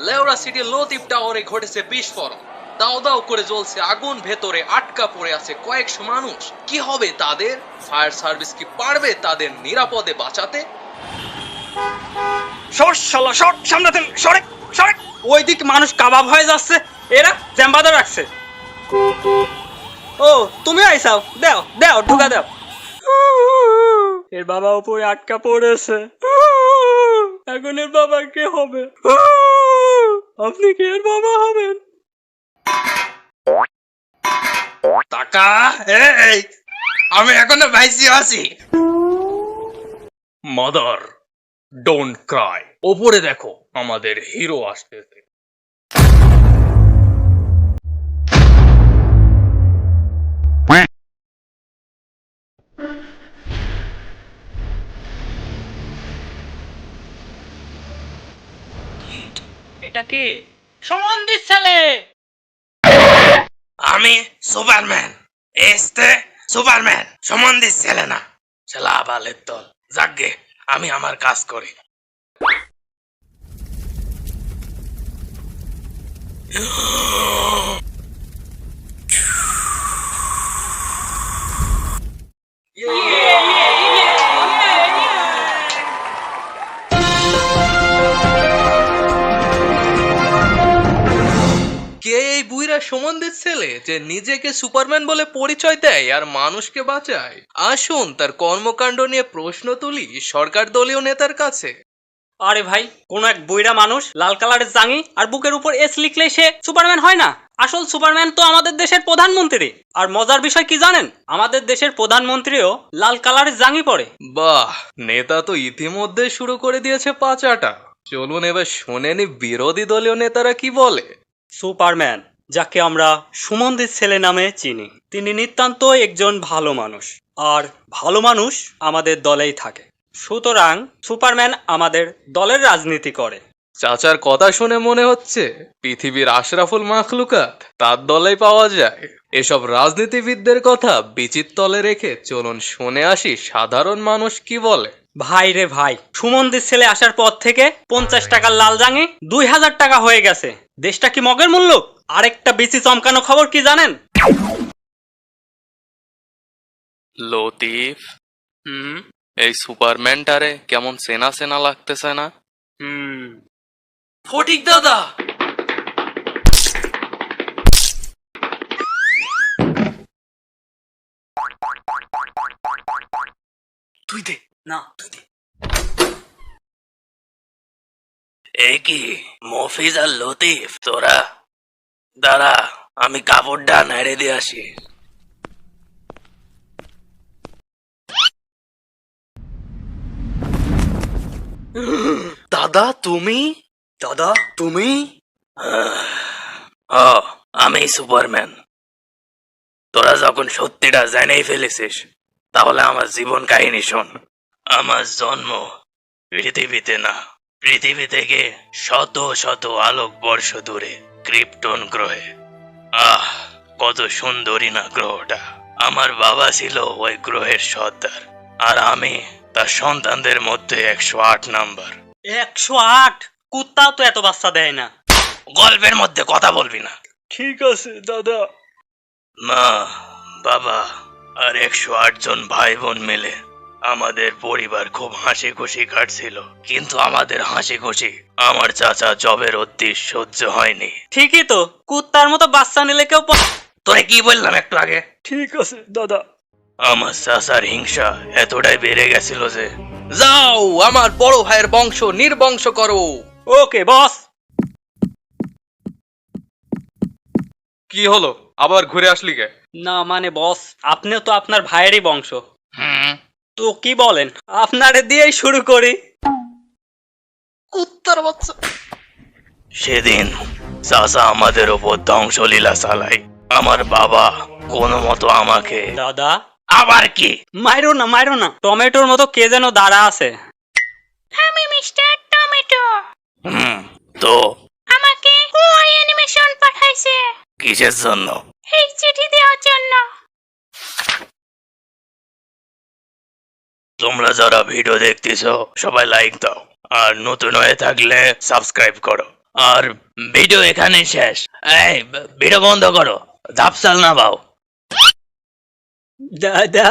লেওরা সিটির লতিফ টাওয়ারে ঘটেছে বিস্ফোরণ। দাও দাও করে জ্বলছে আগুন, ভেতরে আটকা পড়ে আছে কয়েকশো মানুষ। কি হবে তাদের? ফায়ার সার্ভিস কি পারবে তাদের নিরাপদে বাঁচাতে? সামনে থেকে সরে সরে। ওইদিকে মানুষ কাবাব হয়ে যাচ্ছে, এরা জ্যাম্বাদা রাখছে। ও তুমি আইসাও, দেও দেও ঢুকা দেও। এর বাবা উপরে আটকা পড়েছে, এখন এর বাবা কে হবে? আপনি কি এর বাবা হবেন? টাকা এই আমি এখনো ভাইসি আছি। Mother don't Cry. ওপরে দেখো আমাদের হিরো আসতেছে। এটা কি সুমন্দির ছেলে? আমি সুপারম্যান। এসতে সুপারম্যান, সম্বন্ধে ছেলে না। ছেলা বালের দল। যাকগে, আমি আমার কাজ করি। কে এই বুইরা সম্বন্ধের ছেলে যে নিজেকে সুপারম্যান বলে পরিচয় দেয় আর মানুষকে বাঁচায়? আসুন তার কর্মকাণ্ড নিয়ে প্রশ্ন তুলি সরকার দলীয় নেতার কাছে। আরে ভাই, কোন এক বইরা মানুষ লাল কালারের জাঙি আর বুকের উপর এস লিখলে সে সুপারম্যান হয় না? আসল সুপারম্যান তো আমাদের দেশের প্রধানমন্ত্রী। আর মজার বিষয় কি জানেন? আমাদের দেশের প্রধানমন্ত্রীও লাল কালারের জাঙি পরে। বাহ, নেতা তো ইতিমধ্যে শুরু করে দিয়েছে পাচাটা। চলুন এবার শোনেনি বিরোধী দলীয় নেতারা কি বলে। সুপারম্যান, যাকে আমরা সুমন্দির ছেলে নামে চিনি, তিনি নিতান্ত একজন ভালো মানুষ। আর ভালো মানুষ আমাদের দলেই থাকে, সুতরাং সুপারম্যান আমাদের দলের রাজনীতি করে। চাচার কথা শুনে মনে হচ্ছে পৃথিবীর আশরাফুল মাখলুকাত তার দলেই পাওয়া যায়। এসব রাজনীতিবিদদের কথা বিচিত তলে রেখে চলুন শুনে আসি সাধারণ মানুষ কি বলে। ভাই রে ভাই, সুমন্দির ছেলে আসার পর থেকে 50 টাকার লাল জাঙি 2000 টাকা হয়ে গেছে। দেশটা কি মগের মূল্য? আরেকটা বেশি চমকানো খবর কি জানেন? লতিফ, এই সুপারম্যানটারে কেমন সেনা সেনা লাগতেছে না? ফটিক দাদা, তুই দে না, তুই দে। এ কি মফিজ আর লতিফ তোরা? দাঁড়া, আমি কাপড়টা নেড়ে দিয়ে আসি। দাদা তুমি? দাদা তুমি? ও, আমি সুপারম্যান। তোরা যখন সত্যিটা জেনেই ফেলেছিস, তাহলে আমার জীবন কাহিনী শোন। আমার জন্ম পৃথিবীতে না, পৃথিবী থেকে শত শত আলোক বর্ষ দূরে ক্রিপ্টন গ্রহে। আহ, কত সুন্দরী না গ্রহটা। আমার বাবা ছিল ওই গ্রহের সর্দার, আর আমি তার সন্তানদের মধ্যে 108 নাম্বার। 108? কুত্তাও তো এত বাচ্চা দেয় না। গল্পের মধ্যে কথা বলবি না। ঠিক আছে দাদা। মা, বাবা আর 108 জন ভাই বোন মিলে আমাদের পরিবার খুব হাসি খুশি কাটছিল। কিন্তু আমাদের হাসি খুশি আমার চাচা জবের অতি সহ্য হয়নি। ঠিকই তো, কুত্তার মতো বাচ্চা নিলে কেউ তোরে কি বললাম একটু আগে? ঠিক আছে দাদা। আমার চাচার হিংসা এতটাই বেড়ে গেছিল যে, যাও আমার বড় ভাইয়ের বংশ নির্বংশ করো। ওকে বস। কি হলো, আবার ঘুরে আসলি কে? না মানে বস, আপনিও তো আপনার ভাইয়েরই বংশ। হুম, তো কি বলেন, আপনারে দিয়েই শুরু করি। কুত্তার বাচ্চা। সেদিন চাচা আমাদের ওপর ধ্বংসলীলা চালায়। আমার বাবা কোনো মতো আমাকে। দাদা আবার কি? মাইরো না মাইরো না, টমেটোর মতো কে যেন দাঁড়া আছে। আমি মিস্টার টমেটো। তো আমাকে ওয়াই অ্যানিমেশন পাঠাইছে কিসের জন্য? এই চিঠি দেওয়ার জন্য। তোমরা যারা ভিডিও দেখতেছো সবাই লাইক দাও, আর নতুন হয়ে থাকলে সাবস্ক্রাইব করো। আর ভিডিও এখানেই শেষ। এই ভিডিও বন্ধ করো, ঝাপসাল না বাও। দাদা